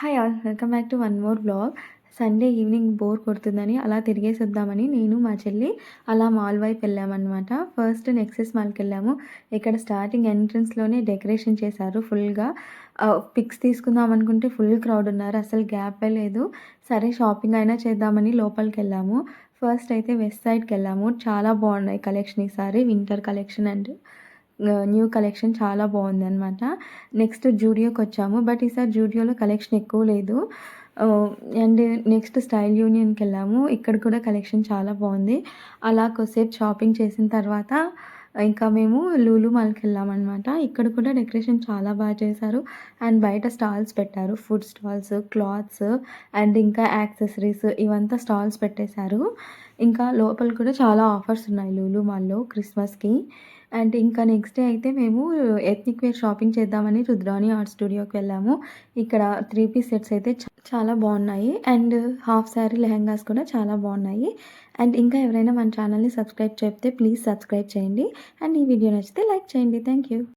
Hi all! Welcome back to one more vlog. Sunday evening bore కొడుతుందని అలా తిరిగేసొద్దామని నేను, మా చెల్లి అలా మాల్ వైపు వెళ్ళామనమాట. First nexus మాల్‌కెళ్ళాము. ఇక్కడ స్టార్టింగ్ ఎంట్రన్స్‌లోనే డెకరేషన్ చేశారు ఫుల్‌గా. పిక్స్ తీసుకుందాం అనుకుంటే ఫుల్ క్రౌడ్ ఉన్నారు. అసలు గ్యాపే లేదు. సరే షాపింగ్ అయినా చేద్దామని లోపలికెళ్ళాము. ఫస్ట్ అయితే వెస్ట్ సైడ్‌కెళ్ళాము. చాలా బాగున్నాయి కలెక్షన్ ఈసారి. Winter collection and new collection చాలా బాగుందనమాట. నెక్స్ట్ జూడియోకొచ్చాము. బట్ ఈసారి జూడియోలో కలెక్షన్ ఎక్కువ లేదు. అండ్ నెక్స్ట్ స్టైల్ యూనియన్‌కెళ్ళాము. ఇక్కడ కూడా కలెక్షన్ చాలా బాగుంది. అలా కొద్దిసేపు షాపింగ్ చేసిన తర్వాత ఇంకా మేము లూలు మాల్‌కెళ్ళామనమాట. ఇక్కడ కూడా డెకరేషన్ చాలా బాగా చేశారు. అండ్ బయట స్టాల్స్ పెట్టారు. ఫుడ్ స్టాల్స్, క్లాత్స్ అండ్ ఇంకా యాక్సెసరీస్ ఇవంతా స్టాల్స్ పెట్టేశారు. ఇంకా లోపల కూడా చాలా ఆఫర్స్ ఉన్నాయి లూలు మాల్‌లో క్రిస్మస్‌కి. అండ్ ఇంకా నెక్స్ట్ డే అయితే మేము ఎథ్నిక్ వేర్ షాపింగ్ చేద్దామని రుద్రాణి ఆర్ట్ స్టూడియోకి వెళ్ళాము. ఇక్కడ 3 పీస్ సెట్స్ అయితే చాలా బాగున్నాయి. అండ్ హాఫ్ శారీ లెహెంగాస్ కూడా చాలా బాగున్నాయి. అండ్ ఇంకా ఎవరైనా మన ఛానల్‌ని సబ్స్క్రైబ్ చేయకపోతే ప్లీజ్ సబ్స్క్రైబ్ చేయండి. అండ్ ఈ వీడియో నచ్చితే లైక్ చేయండి. Thank you.